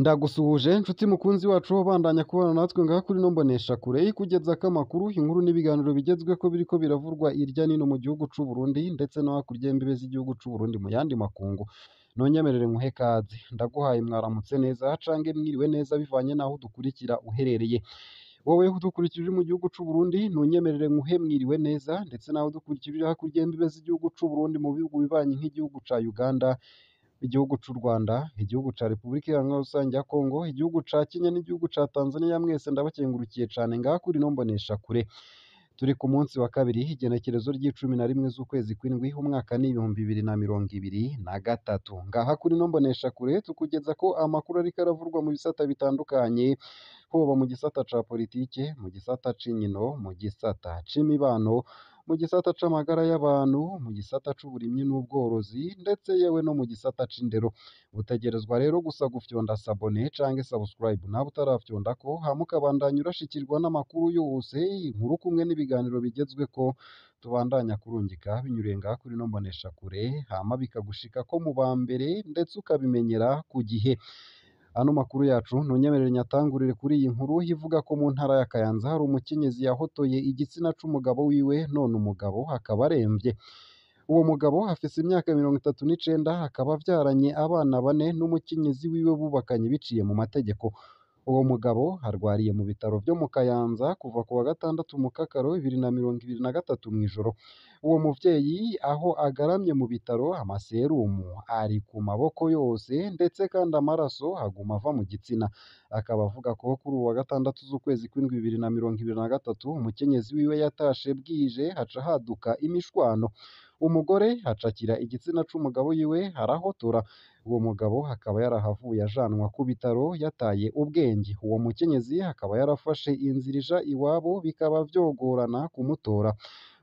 Ndagusuhuje nshuti mukunzi wacu bandanya kubana natwe ngaha kuri no mbonesha kure ikugezako amakuru inkuru n'ibiganiro bigezweko biriko biravurwa irya nino mu gihugu c'u Burundi ndetse no hakurya y'imbibe z'igihugu c'u Burundi mu yandi makungu nonyemerere nkuhe kaze ndaguhaye mwaramutse neza cange mwiriwe neza bivanye naho udukurikira uherereye wowe udukurikira uri mu gihugu c'u Burundi nonyemerere nkuhe mwiriwe neza ndetse naho udukurikira uri hakurya y'imbibe z'igihugu c'u Burundi mu bihugu bibanyi nk'igihugu ca Uganda igihugu c'u Rwanda igihugu ca Repubulika Iharanira Rusange ya Kongo igihugu ca Kenya n'igihugu ca Tanzania mwese ndabakengurukiye cane ngaha kuri no mbonesha kure turi ku munsi wa kabiri igenekerezo ry'icumi na rimwe z'ukwezi kw'indwi umwaka n'ibihumbi bibiri na mirongo ibiri na gatatu ngaha kuri no mbonesha kure tukugezako amakuru ariko aravurwa mu bisata bitandukanye hoba mu gisata ca politike mu gisata c'inkino mu gisata c'imibano mu gisata c'amagara y'abantu mu gisata c'uburimyi n'ubworozi ndetse yewe no mu gisata c'indero utegerezwa rero gusa gufyonda sabone canke subscribe nawe utarafyondako hama ukabandanya urashikirwa n'amakuru yose inkuru kumwe n'ibiganiro bigezweko tubandanya kurungika binyuriye ngaha kuri no mbonesha kure hama bikagushikako mu ba mbere ndetse ukabimenyera ku gihe ano makuru yacu ntunyemerere nyatangurire kuri iyi nkuru ivuga ko mu ntara ya Kayanza hari umukenyezi yahotoye igitsina c'umugabo wiwe none umugabo akaba aremvye uwo mugabo afise imyaka 39 akaba avyaranye abana bane n'umukenyezi wiwe bubakanye biciye mu mategeko uwo mugabo arwariye mu bitaro vyo mu Kayanza kuva ku wa gatandatu mu Kakaro 2023 mw'ijoro uwo muvyeyi aho agaramye mu bitaro amaserumu ari ku maboko yose ndetse kandi amaraso aguma ava mu gitsina akaba avuga ko kuri uwa gatandatu z'ukwezi kw'indwi 2023 umukenyezi wiwe yatashe bwije haca haduka imishwano umugore acakira igitsina c'umugabo yiwe arahotora uwo mugabo akaba yarahavuye ajanwa ku bitaro yataye ubwenge uwo mukenyezi akaba yarafashe inzira ija iwabo bikaba vyogorana kumutora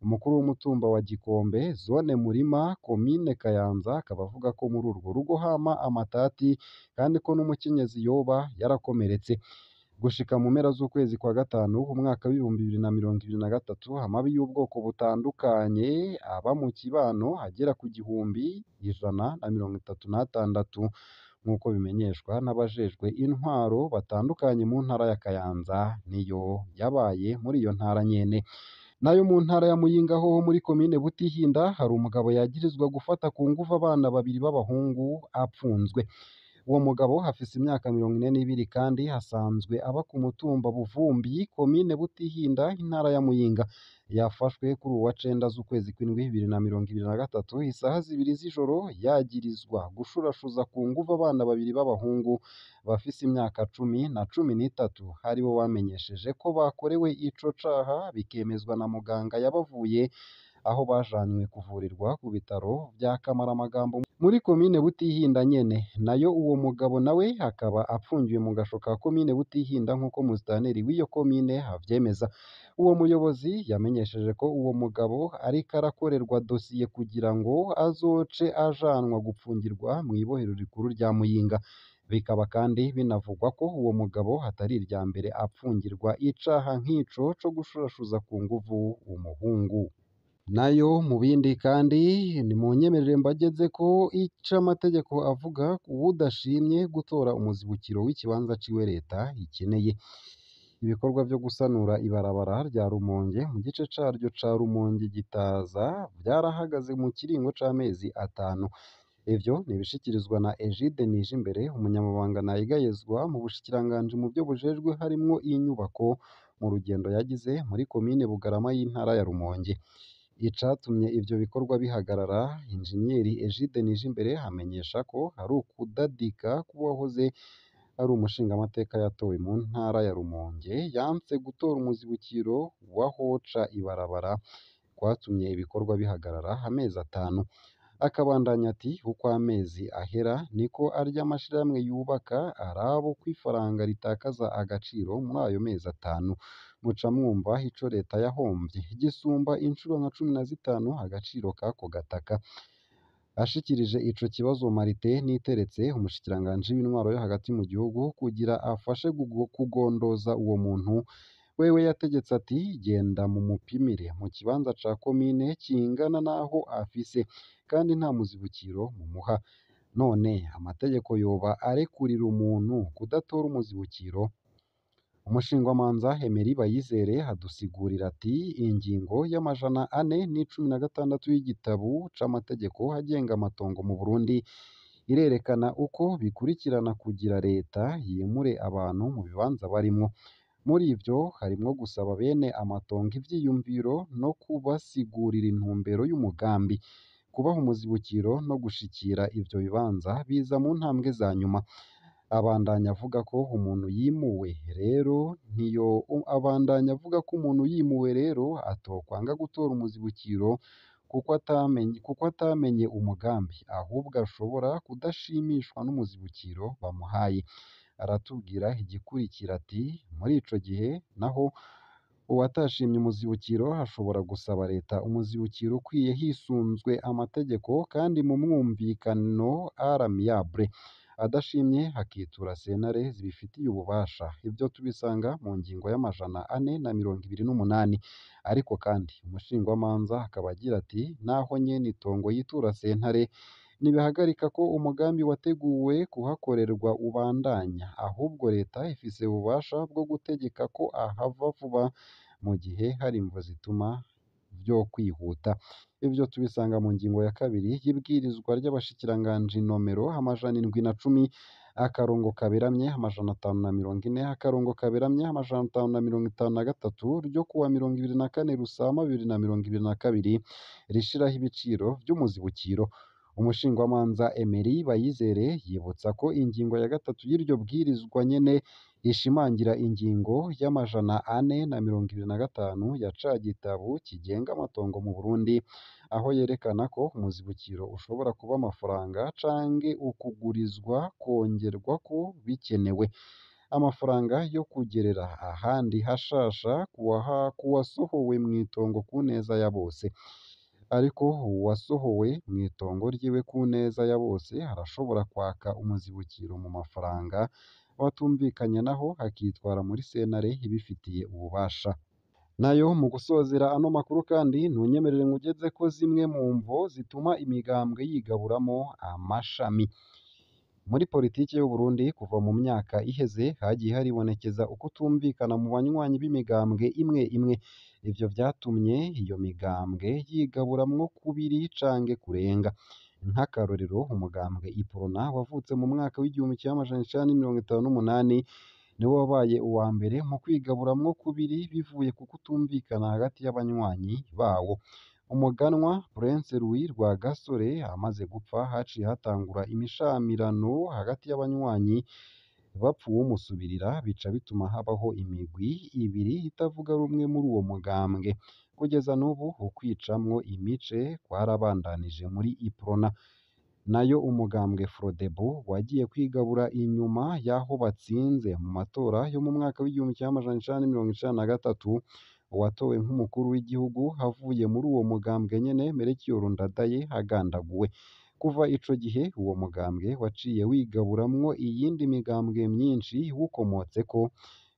umukuru w'umutumba wa Gikombe zone Murima komine Kayanza akaba avuga ko muri urwo rugo hama amatati kandi ko n'umukenyezi yoba yarakomeretse gushika mu mpera z'ukwezi kwa gatanu umwaka w'ibihumbi 2023 amabi y'ubwoko butandukanye aba mu kibano agera ku 136 nk'uko bimenyeshwa n'abajejwe intwaro batandukanye mu ntara ya Kayanza niyo yabaye muri iyo ntara nyene nayo mu ntara ya Muyinga ho muri komine Butihinda hari umugabo yagirizwa gufata ku nguvu abana babiri b'abahungu apfunzwe uwo mugabo afise imyaka 42 kandi hasanzwe aba ku mutumba Buvumbi komine Butihinda intara ya Muyinga yafashwe kuri uwa 9 z'ukwezi kw'indwi 2023 isaha 2 z'ijoro yagirizwa gushurashuza ku nguvu abana babiri b'abahungu bafise imyaka 10 na 13 haribo bamenyesheje ko bakorewe ico caha bikemezwa na muganga yabavuye aho bajanywe kuvurirwa ku bitaro vya Kamaramagambo muri komine Butihinda nyene nayo uwo mugabo nawe akaba apfungiwe mu gasho ka komine Butihinda nk'uko musitanteri w'iyo komine havyemeza uwo muyobozi yamenyesheje ko uwo mugabo ariko arakorerwa dosiye kugira ngo azoce ajanwa gupfungirwa mw'ibohero rikuru rya Muyinga bikaba kandi binavugwa ko uwo mugabo hatari irya mbere apfungirwa icaha nk'ico co gushurashuza ku nguvu umuhungu nayo mu bindi kandi ni mu nyemerere mbageze ko ica amategeko avuga udashimye gutora umuzibukiro w'ikibanza ciwe leta ikeneye ibikorwa vyo gusanura ibarabara rya Rumonge mu gice caryo ca Rumonge Gitaza vyarahagaze mu kiringo c'amezi 5 ivyo nibishikirizwa na Egide Nijimbere umunyamabanga nayigayezwa mu bushikiranganje mu byo bujejwe harimwo inyubako mu rugendo yagize muri komine Bugarama y'intara ya Rumonge icatumye ivyo bikorwa bihagarara injinieri Egide Nijimbere amenyesha ko hari ukudadika kuwahoze ari umushinga amateka yatowe mu ntara ya Rumonge yanse gutora umuzibukiro wa hoca ibarabara kwatumye ibikorwa bihagarara amezi 5 akabandanya ati uko amezi ahera niko arya amashirahamwe yubaka arabo kwifaranga ritakaza agaciro muri ayo mezi 5 muca mwumva ico leta yahomvye gisumba incuro nka 15 agaciro kako gataka ashikirije ico kibazo Marite niteretse umushikiranganje w'intwaro yo hagati mu gihugu kugira afashe kugondoza uwo muntu wewe yategetse ati genda mu mupimire mu kibanza ca komine kingana naho afise kandi nta muzibukiro mumuha none amategeko yoba arekurira umuntu kudatora umuzibukiro? Umushingwamanza Emery Bayizere adusigurira ati ingingo y'amajana ane n'icumi na gatandatu y'igitabo c'amategeko agenga amatongo mu Burundi irerekana uko bikurikirana kugira leta yimure abantu mu bibanza barimwo. Muri ivyo harimwo gusaba bene amatongo ivyiyumviro no kubasigurira intumbero y'umugambi. Kubaha umuzibukiro no gushikira ivyo bibanza biza mu ntambwe za nyuma. Abandanya avuga ko umuntu yimuwe rero atokwanga gutora umuzibukiro kuko atamenye umugambi, ahubwo ashobora kudashimishwa n'umuzibukiro bamuhaye. Aratubwira igikurikira ati muri ico gihe naho uwatashimye umuzibukiro ashobora gusaba leta umuzibukiro ukwiye hisunzwe amategeko kandi mu mwumvikano amiable. Adashimye hakitura sentare zibifitiye ububasha. Ivyo tubisanga mu ngingo y'amajana ane na mirongo ibiri n'umunani. Ariko kandi umushingwamanza akaba agira ati naho nyene itongo yitura sentare ntibihagarika ko umugambi wateguwe kuhakorerwa ubandanya, ahubwo leta ifise ububasha bwo gutegeka ko ahava vuba mu gihe hari imvo zituma vyo kwihuta. Ivyo tubisanga mu ngingo ya kabiri y'ibwirizwa ry'abashikiranganji nomero amajana indwi na cumi akarongo kaberamye amajana atanu na mirongo ine akarongo kaberamye amajana atanu na mirongo itanu na gatatu ryo kuwa mirongo ibiri na kane Rusama bibiri na mirongo ibiri na kabiri rishiraho ibiciro vy'umuzibukiro. Umushingwamanza Emery Bayizere yibutsa ko ingingo ya gatatu y'iryo bwirizwa nyene ishimangira ingingo y'amajana ane na mirongo ibiri na gatanu ya ca gitabo kigenga amatongo mu Burundi, aho yerekana ko umuzibukiro ushobora kuba amafaranga canke ukugurizwa kongerwako bikenewe. Amafaranga yo kugerera ahandi hashasha kuwasohowe mw'itongo ku neza ya bose. Ariko uwasohowe mw'itongo ryiwe ku neza ya bose arashobora kwaka umuzibukiro mu mafaranga batumvikanye, naho akitwara muri sentare ibifitiye ububasha. Nayo mu gusozera ano makuru kandi ntunyemerere nkugeze ko zimwe mu mvo zituma imigambwe yigaburamo amashami. Muri politiki y'u Burundi kuva mu myaka iheze hagiye haribonekeza ukutumvikana mu banywanyi b'imigambwe imwe imwe. Ivyo vyatumye iyo migambwe yigaburamwo kubiri canke kurenga. Nk'akarorero umugambwe Iprona wavutse mu mwaka w'igihumbi kimwe amajana icenda n'imirongo itanu n'umunani niwo wabaye uwa mbere mu kwigaburamwo kubiri bivuye ku kutumvikana hagati y'abanywanyi bawo. Umuganwa Prince Louis Rwagasore amaze gupfa haciye hatangura imishamirano hagati y'abanywanyi bapfa uwumusubirira, bica bituma habaho imigwi ibiri itavuga rumwe muri uwo mugambwe. Kugeza n'ubu ukwicamwo imice kwarabandanije muri Iprona. Nayo umugambwe Frodebu wagiye kwigabura inyuma y'aho batsinze mu matora yo mu mwaka w'igihumbi kimwe amajana icenda n'imirongo icenda na gatatu. Uwatowe nk'umukuru w'igihugu havuye muri uwo mugambwe nyene Melchior Ndadaye agandaguwe. Kuva ico gihe uwo mugambwe waciye wigaburamwo iyindi migambwe myinshi iwukomotseko,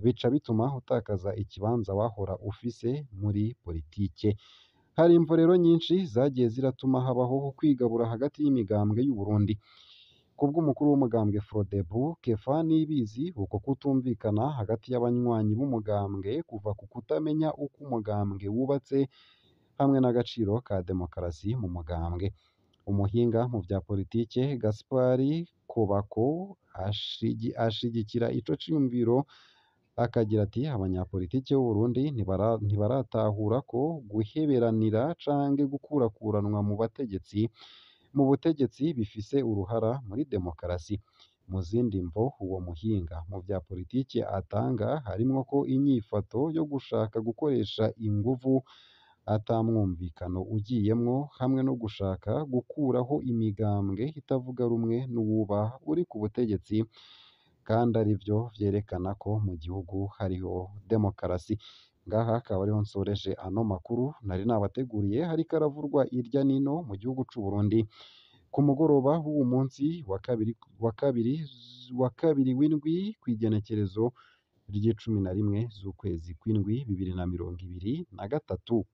bica bituma utakaza ikibanza wahora ufise muri politike. Hari imvo rero nyinshi zagiye ziratuma habaho kwigabura hagati y'imigambwe y'u Burundi. Kubw'umukuru w'umugambwe Frodebu Kefa Niyibizi, uko kutumvikana hagati y'abanywanyi b'umugambwe kuva ku kutamenya uko umugambwe wubatse hamwe n'agaciro ka demokarasi mu mugambwe. Umuhinga mu vya politike Gaspari Kobako ashigikira ico ciyumviro akagira ati abanyapolitike b'u Burundi ntibaratahura ko guheberanira canke gukurakuranwa mu butegetsi bifise uruhara muri demokarasi. Mu zindi mvo uwo muhinga mu vya politike atanga harimwo ko inyifato yo gushaka gukoresha inguvu ata mwumvikano ugiyemwo, hamwe no gushaka gukuraho imigambwe itavuga rumwe n'uwuba uri ku butegetsi, kandi arivyo vyerekana ko mu gihugu hariho demokarasi. Ngaha akaba ariho nsoreje ano makuru nari nabateguriye, hariko aravurwa irya nino mu gihugu c'u Burundi ku mugoroba w'uwu munsi wa kabiri w'indwi kw'igenekerezo ry'icumi na rimwe z'ukwezi kw'indwi 2023.